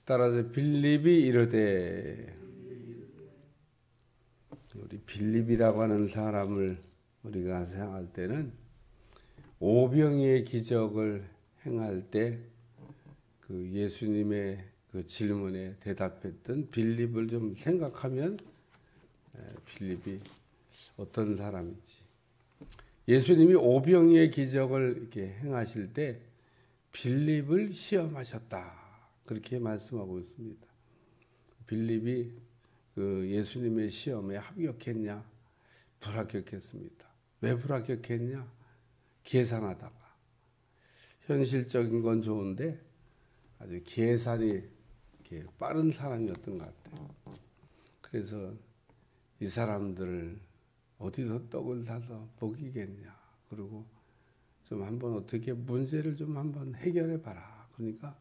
따라서 빌립이 이르되, 우리 빌립이라고 하는 사람을 우리가 생각할 때는 오병이의 기적을 행할 때 그 예수님의 그 질문에 대답했던 빌립을 좀 생각하면 빌립이 어떤 사람인지, 예수님이 오병이의 기적을 이렇게 행하실 때 빌립을 시험하셨다, 그렇게 말씀하고 있습니다. 빌립이 그 예수님의 시험에 합격했냐? 불합격했습니다. 왜 불합격했냐? 계산하다가. 현실적인 건 좋은데 아주 계산이 이렇게 빠른 사람이었던 것 같아요. 그래서 이 사람들을 어디서 떡을 사서 먹이겠냐, 그리고 좀 한번 어떻게 문제를 좀 한번 해결해 봐라. 그러니까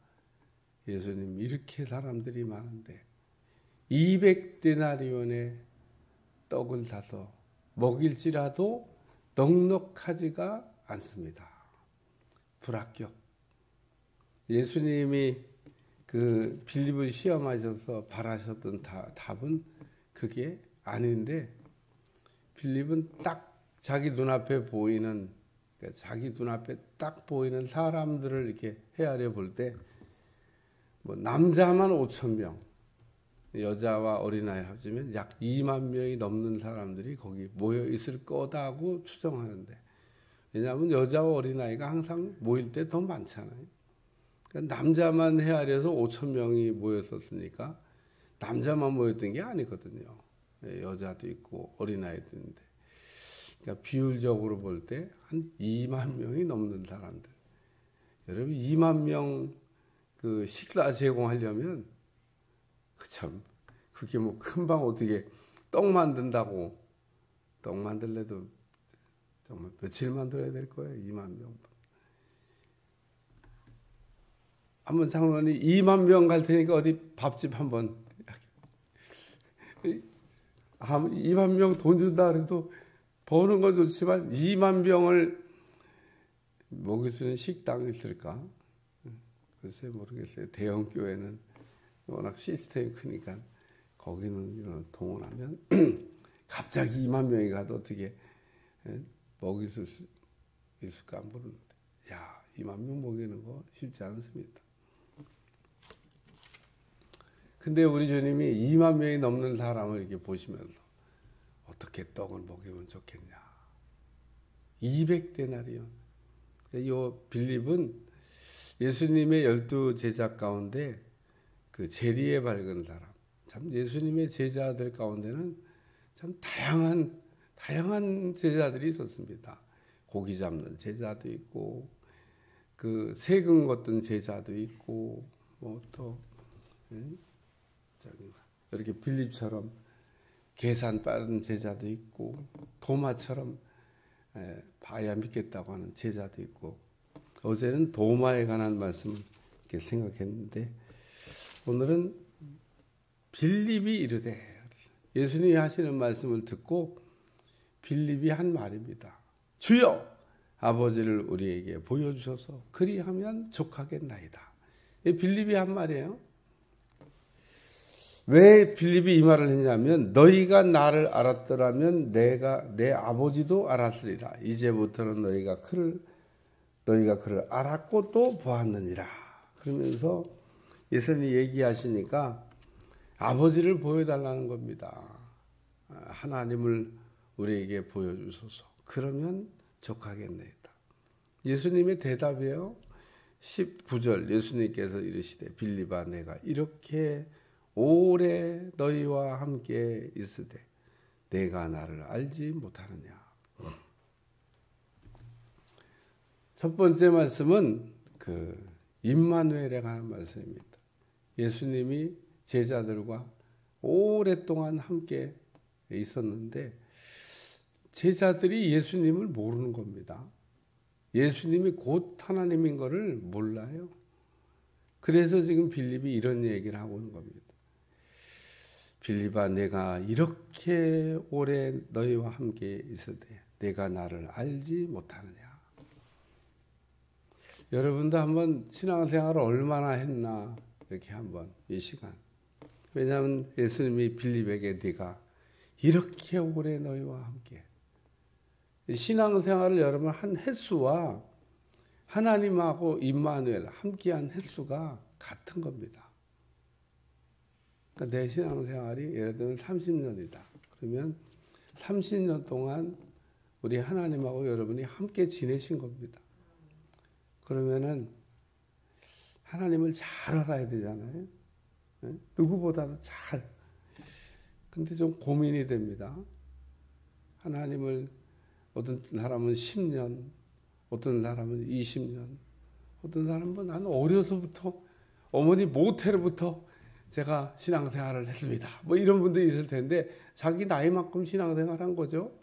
예수님, 이렇게 사람들이 많은데 200데나리온의 떡을 사서 먹일지라도 넉넉하지가 않습니다. 불합격. 예수님이 그 빌립을 시험하셔서 바라셨던 답은 그게 아닌데, 빌립은 딱 자기 눈앞에 보이는, 그러니까 자기 눈앞에 딱 보이는 사람들을 이렇게 헤아려 볼 때, 뭐 남자만 5,000명, 여자와 어린아이를 합치면 약 2만 명이 넘는 사람들이 거기 모여 있을 거다고 추정하는데, 왜냐하면 여자와 어린아이가 항상 모일 때 더 많잖아요. 그러니까 남자만 헤아려서 5,000명이 모였었으니까 남자만 모였던 게 아니거든요. 여자도 있고 어린아이도 있는데, 그러니까 비율적으로 볼 때 한 2만 명이 넘는 사람들. 여러분, 2만 명 그 식사 제공하려면 참 그게 뭐 금방 어떻게 떡 만든다고, 떡 만들래도 정말 며칠 만들어야 될 거예요. 2만 명. 한번 장로님 2만 명 갈 테니까 어디 밥집 한번, 2만 명 돈 준다 그래도 버는 건 좋지만 2만 명을 먹일 수 있는 식당이 있을까? 글쎄 모르겠어요. 대형 교회는 워낙 시스템이 크니까 거기는 이런 동원하면 갑자기 2만 명이 가도 어떻게 먹일 수 있을까 모르는데, 야, 2만 명 먹이는 거 쉽지 않습니다. 근데 우리 주님이 2만 명이 넘는 사람을 이렇게 보시면서 어떻게 떡을 먹이면 좋겠냐. 200데나리온. 이 빌립은 예수님의 12 제자 가운데 그 재리에 밝은 사람. 참 예수님의 제자들 가운데는 참 다양한 제자들이 있었습니다. 고기 잡는 제자도 있고, 그 세금 걷던 제자도 있고, 뭐 또 이렇게 빌립처럼 계산 빠른 제자도 있고, 도마처럼 봐야 믿겠다고 하는 제자도 있고. 어제는 도마에 관한 말씀을 이렇게 생각했는데, 오늘은 빌립이 이르되, 예수님이 하시는 말씀을 듣고 빌립이 한 말입니다. 주여, 아버지를 우리에게 보여주셔서 그리하면 족하겠나이다. 빌립이 한 말이에요. 왜 빌립이 이 말을 했냐면, 너희가 나를 알았더라면 내 아버지도 알았으리라. 이제부터는 너희가 그를 알았고 또 보았느니라. 그러면서 예수님이 얘기하시니까 아버지를 보여달라는 겁니다. 하나님을 우리에게 보여주소서. 그러면 족하겠나이다. 예수님의 대답이에요. 19절 예수님께서 이르시되, 빌립아, 내가 이렇게 오래 너희와 함께 있으되 내가 나를 알지 못하느냐. 첫 번째 말씀은 그 임마누엘에 관한 말씀입니다. 예수님이 제자들과 오랫동안 함께 있었는데 제자들이 예수님을 모르는 겁니다. 예수님이 곧 하나님인 것을 몰라요. 그래서 지금 빌립이 이런 얘기를 하고 있는 겁니다. 빌립아, 내가 이렇게 오래 너희와 함께 있으되 내가 나를 알지 못하느냐. 여러분도 한번 신앙생활을 얼마나 했나 이렇게 한번 이 시간. 왜냐하면 예수님이 빌립에게 네가 이렇게 오래 너희와 함께. 신앙생활을 여러분 한 횟수와 하나님하고 임마누엘 함께한 횟수가 같은 겁니다. 그러니까 내 신앙생활이 예를 들면 30년이다. 그러면 30년 동안 우리 하나님하고 여러분이 함께 지내신 겁니다. 그러면은 하나님을 잘 알아야 되잖아요. 누구보다도 잘. 근데 좀 고민이 됩니다. 하나님을 어떤 사람은 10년, 어떤 사람은 20년, 어떤 사람은 나는 어려서부터 어머니 모태로부터 제가 신앙생활을 했습니다. 뭐 이런 분들이 있을 텐데 자기 나이만큼 신앙생활한 거죠.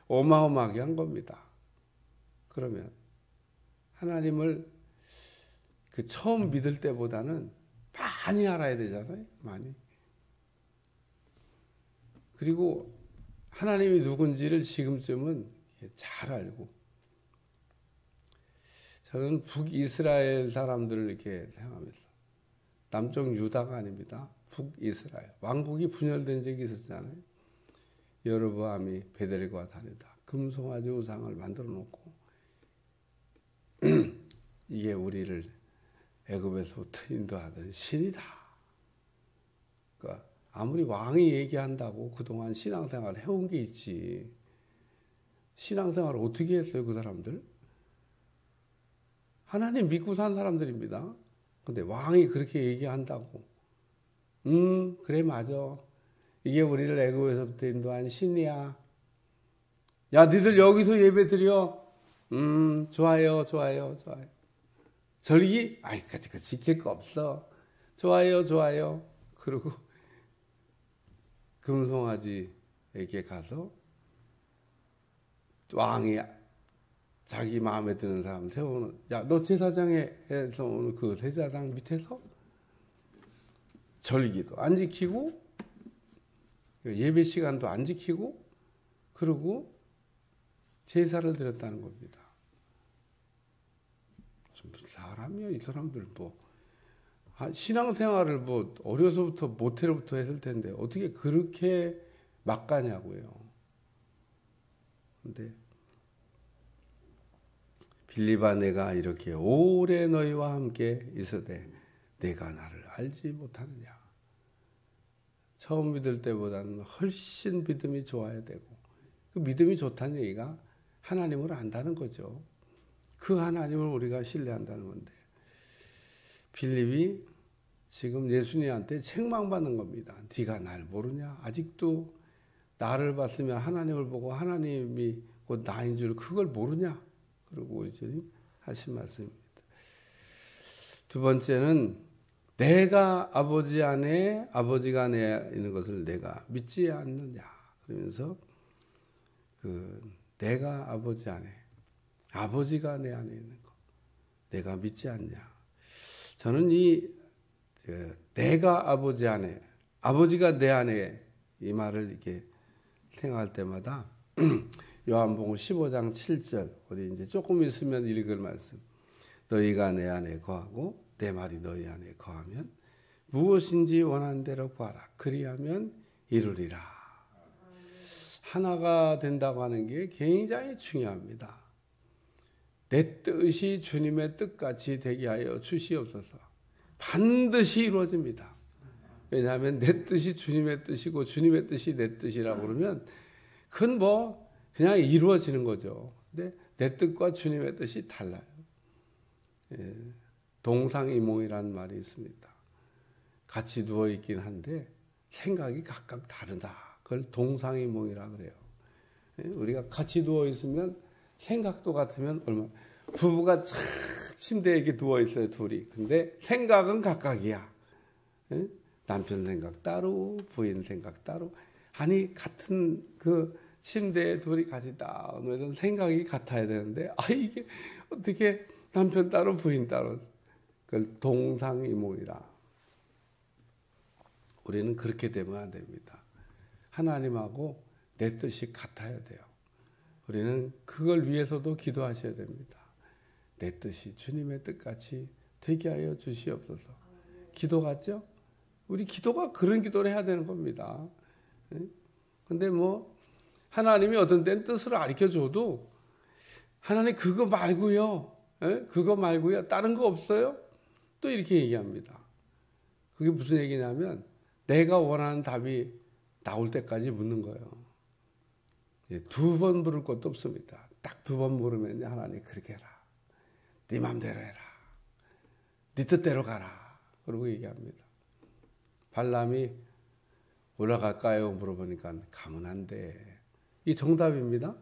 어마어마하게 한 겁니다. 그러면 하나님을 그 처음 믿을 때보다는 많이 알아야 되잖아요. 많이. 그리고 하나님이 누군지를 지금쯤은 잘 알고, 저는 북이스라엘 사람들을 이렇게 생각하면서, 남쪽 유다가 아닙니다. 북이스라엘. 왕국이 분열된 적이 있었잖아요. 여로보암이 베델과 다니다 금송아지 우상을 만들어 놓고 이게 우리를 애굽에서부터 인도하던 신이다. 그러니까 아무리 왕이 얘기한다고 그동안 신앙생활 해온 게 있지. 신앙생활을 어떻게 했어요, 그 사람들? 하나님 믿고 산 사람들입니다. 근데 왕이 그렇게 얘기한다고. 그래, 맞아. 이게 우리를 애굽에서부터 인도한 신이야. 야, 니들 여기서 예배 드려. 좋아요, 좋아요, 좋아요. 절기? 아이, 그 지킬 거 없어. 좋아요, 좋아요. 그리고 금송아지에게 가서 왕이 자기 마음에 드는 사람 세우는, 야, 너 제사장에서 오는 그 제사장 밑에서 절기도 안 지키고 예배 시간도 안 지키고 그러고 제사를 드렸다는 겁니다. 사람이야, 이 사람들 뭐 신앙생활을 뭐 어려서부터 모태로부터 했을 텐데 어떻게 그렇게 막 가냐고요. 근데 빌립아, 내가 이렇게 오래 너희와 함께 있으되 내가 나를 알지 못하느냐. 처음 믿을 때보다는 훨씬 믿음이 좋아야 되고, 그 믿음이 좋다는 얘기가 하나님을 안다는 거죠. 그 하나님을 우리가 신뢰한다는 건데, 빌립이 지금 예수님한테 책망받는 겁니다. 네가 날 모르냐? 아직도 나를 봤으면 하나님을 보고 하나님이 곧 나인 줄 그걸 모르냐? 그리고 예수님 하신 말씀입니다. 두 번째는 내가 아버지 안에, 아버지가 내 안에 있는 것을 내가 믿지 않느냐. 그러면서 내가 아버지 안에, 아버지가 내 안에 있는 것 내가 믿지 않냐. 저는 내가 아버지 안에, 아버지가 내 안에, 이 말을 이렇게 생각할 때마다 요한복음 15장 7절, 우리 이제 조금 있으면 읽을 말씀. 너희가 내 안에 거하고 내 말이 너희 안에 거하면 무엇인지 원하는 대로 구하라. 그리하면 이루리라. 하나가 된다고 하는 게 굉장히 중요합니다. 내 뜻이 주님의 뜻같이 되게 하여 주시옵소서. 반드시 이루어집니다. 왜냐하면 내 뜻이 주님의 뜻이고 주님의 뜻이 내 뜻이라고 그러면 그건 뭐 그냥 이루어지는 거죠. 근데 내 뜻과 주님의 뜻이 달라요. 동상이몽이라는 말이 있습니다. 같이 누워있긴 한데 생각이 각각 다르다. 그걸 동상이몽이라 그래요. 우리가 같이 누워있으면 생각도 같으면 얼마나, 부부가 착 침대에 이렇게 누워있어요, 둘이. 근데 생각은 각각이야. 남편 생각 따로, 부인 생각 따로. 아니, 같은 그 침대에 둘이 같이 딱 누워서 생각이 같아야 되는데, 이게 어떻게 남편 따로, 부인 따로. 그걸 동상이몽이라. 우리는 그렇게 되면 안 됩니다. 하나님하고 내 뜻이 같아야 돼요. 우리는 그걸 위해서도 기도하셔야 됩니다. 내 뜻이 주님의 뜻같이 되게 하여 주시옵소서. 기도 같죠? 우리 기도가 그런 기도를 해야 되는 겁니다. 근데 뭐 하나님이 어떤 때는 뜻을 가르쳐줘도 하나님 그거 말고요. 그거 말고요. 다른 거 없어요? 또 이렇게 얘기합니다. 그게 무슨 얘기냐면 내가 원하는 답이 나올 때까지 묻는 거예요. 2번 물을 것도 없습니다. 딱 2번 물으면 하나님 그렇게 해라. 네 맘대로 해라. 네 뜻대로 가라. 그러고 얘기합니다. 발람이 올라갈까요? 물어보니까 가면 안 돼. 이게 정답입니다.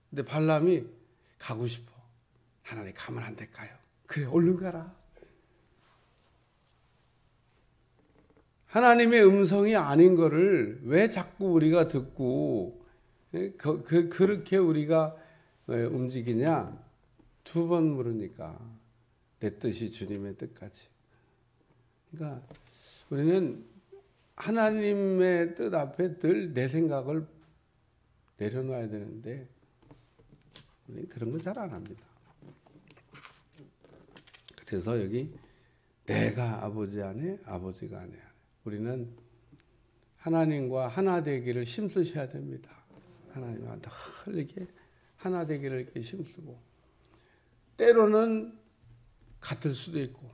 근데 발람이 가고 싶어. 하나님 가면 안 될까요? 그래 얼른 가라. 하나님의 음성이 아닌 거를 왜 자꾸 우리가 듣고 그렇게 우리가 움직이냐? 2번 물으니까 내 뜻이 주님의 뜻같이. 그러니까 우리는 하나님의 뜻 앞에 늘 내 생각을 내려놔야 되는데 우리는 그런 거 잘 안 합니다. 그래서 여기 내가 아버지 안에 아버지가 아내 안에 우리는 하나님과 하나 되기를 힘쓰셔야 됩니다. 하나님한테 이렇게 하나 되기를 이렇게 힘쓰고 때로는 같을 수도 있고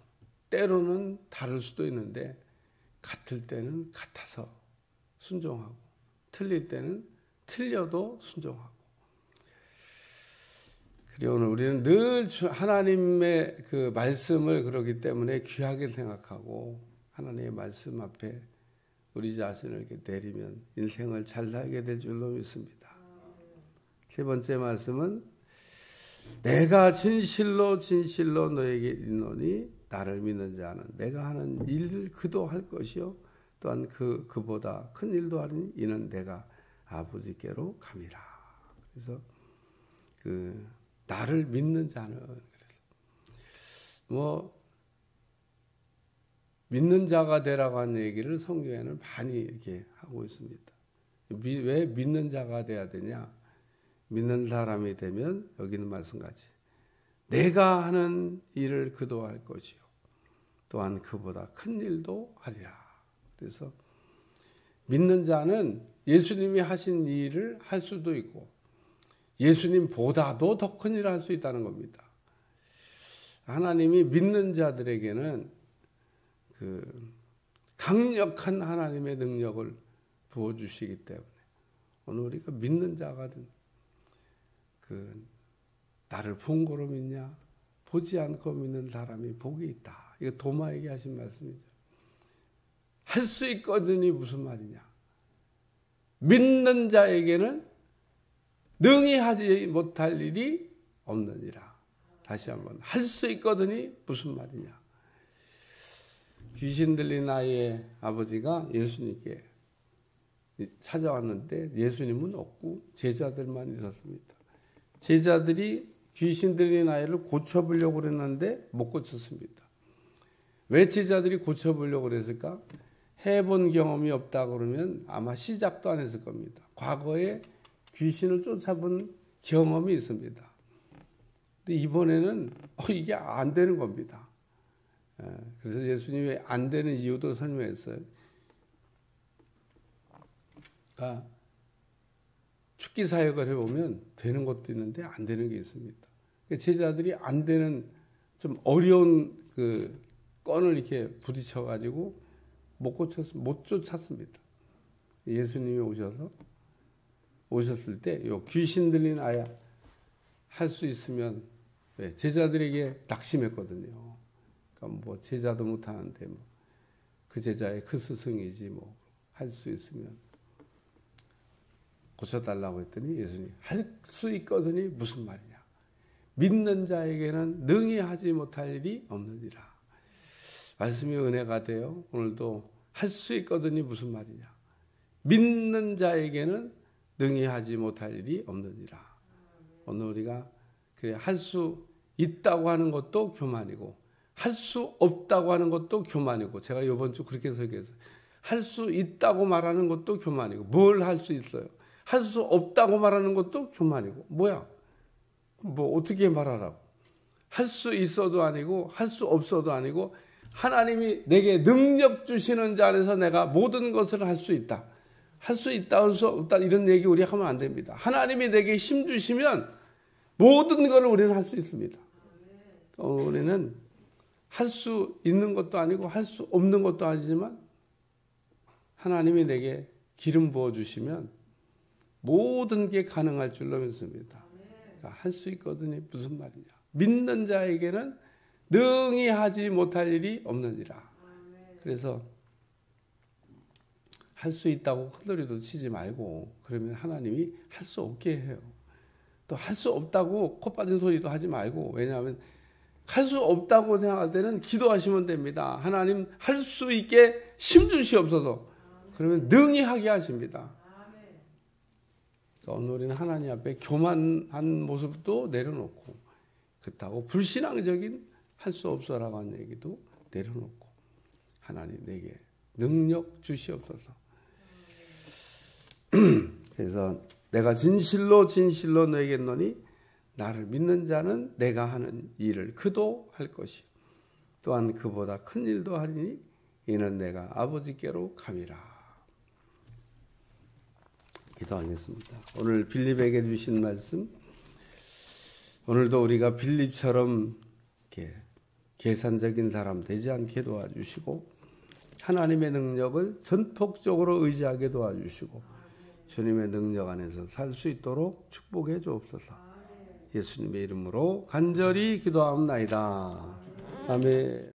때로는 다를 수도 있는데 같을 때는 같아서 순종하고 틀릴 때는 틀려도 순종하고 그리고 오늘 우리는 늘 하나님의 그 말씀을 그러기 때문에 귀하게 생각하고 하나님의 말씀 앞에 우리 자신을 이렇게 내리면 인생을 잘 살게 될 줄로 믿습니다. 3번째 말씀은 내가 진실로 진실로 너에게 이르노니 나를 믿는 자는 내가 하는 일을 그도 할 것이요 또한 그보다 큰 일도 하리니 이는 내가 아버지께로 감이라. 그래서 나를 믿는 자는 뭐 믿는 자가 되라고 하는 얘기를 성경에는 많이 이렇게 하고 있습니다. 왜 믿는 자가 돼야 되냐? 믿는 사람이 되면 여기는 말씀같이 내가 하는 일을 그도 할 것이요 또한 그보다 큰 일도 하리라. 그래서 믿는 자는 예수님이 하신 일을 할 수도 있고 예수님보다도 더 큰 일을 할 수 있다는 겁니다. 하나님이 믿는 자들에게는 강력한 하나님의 능력을 부어주시기 때문에 오늘 우리가 믿는 자가 된 나를 본 거로 믿냐? 보지 않고 믿는 사람이 복이 있다. 이거 도마에게 하신 말씀이죠. 할 수 있거든이 무슨 말이냐? 믿는 자에게는 능히 하지 못할 일이 없느니라. 다시 한번 할 수 있거든이 무슨 말이냐? 귀신 들린 아이의 아버지가 예수님께 찾아왔는데 예수님은 없고 제자들만 있었습니다. 제자들이 귀신 들린 아이를 고쳐보려고 그랬는데 못 고쳤습니다. 왜 제자들이 고쳐보려고 그랬을까? 해본 경험이 없다 그러면 아마 시작도 안 했을 겁니다. 과거에 귀신을 쫓아본 경험이 있습니다. 근데 이번에는 이게 안 되는 겁니다. 그래서 예수님이 안 되는 이유도 설명했어요. 그러니까 축기 사역을 해보면 되는 것도 있는데 안 되는 게 있습니다. 제자들이 안 되는 좀 어려운 건을 이렇게 부딪혀가지고 못 쫓았습니다. 예수님이 오셨을 때 요 귀신 들린 아야 할 수 있으면 제자들에게 낙심했거든요. 그러니까 뭐 제자도 못하는데 뭐 그 제자의 그 스승이지 뭐 할 수 있으면 고쳐달라고 했더니 예수님 할 수 있거든이 무슨 말이냐? 믿는 자에게는 능히 하지 못할 일이 없느니라. 말씀이 은혜가 돼요. 오늘도 할 수 있거든이 무슨 말이냐? 믿는 자에게는 능히 하지 못할 일이 없느니라. 오늘 우리가 할 수 있다고 하는 것도 교만이고 할 수 없다고 하는 것도 교만이고 제가 이번 주 그렇게 설교했어요. 할 수 있다고 말하는 것도 교만이고 뭘 할 수 있어요? 할 수 없다고 말하는 것도 교만이고 뭐야? 뭐 어떻게 말하라고? 할 수 있어도 아니고 할 수 없어도 아니고 하나님이 내게 능력 주시는 자 안에서 내가 모든 것을 할 수 있다. 할 수 있다, 할 수 없다 이런 얘기 우리 하면 안 됩니다. 하나님이 내게 힘 주시면 모든 것을 우리는 할 수 있습니다. 우리는 할 수 있는 것도 아니고 할 수 없는 것도 아니지만 하나님이 내게 기름 부어주시면 모든 게 가능할 줄로 믿습니다. 할 수 있거든요. 무슨 말이냐. 믿는 자에게는 능히 하지 못할 일이 없느니라. 그래서 할 수 있다고 큰소리도 치지 말고 그러면 하나님이 할 수 없게 해요. 또 할 수 없다고 코 빠진 소리도 하지 말고 왜냐하면 할 수 없다고 생각할 때는 기도하시면 됩니다. 하나님 할 수 있게 힘 주시옵소서. 그러면 능히 하게 하십니다. 오늘 우리는 하나님 앞에 교만한 모습도 내려놓고 그렇다고 불신앙적인 할 수 없어라고 하는 얘기도 내려놓고 하나님 내게 능력 주시옵소서. 그래서 내가 진실로 진실로 너에게노니 나를 믿는 자는 내가 하는 일을 그도 할 것이요 또한 그보다 큰 일도 하리니 이는 내가 아버지께로 감이라. 기도하겠습니다. 오늘 빌립에게 주신 말씀, 오늘도 우리가 빌립처럼 이렇게 계산적인 사람 되지 않게 도와주시고 하나님의 능력을 전폭적으로 의지하게 도와주시고 주님의 능력 안에서 살 수 있도록 축복해 주옵소서. 예수님의 이름으로 간절히 기도하옵나이다. 아멘.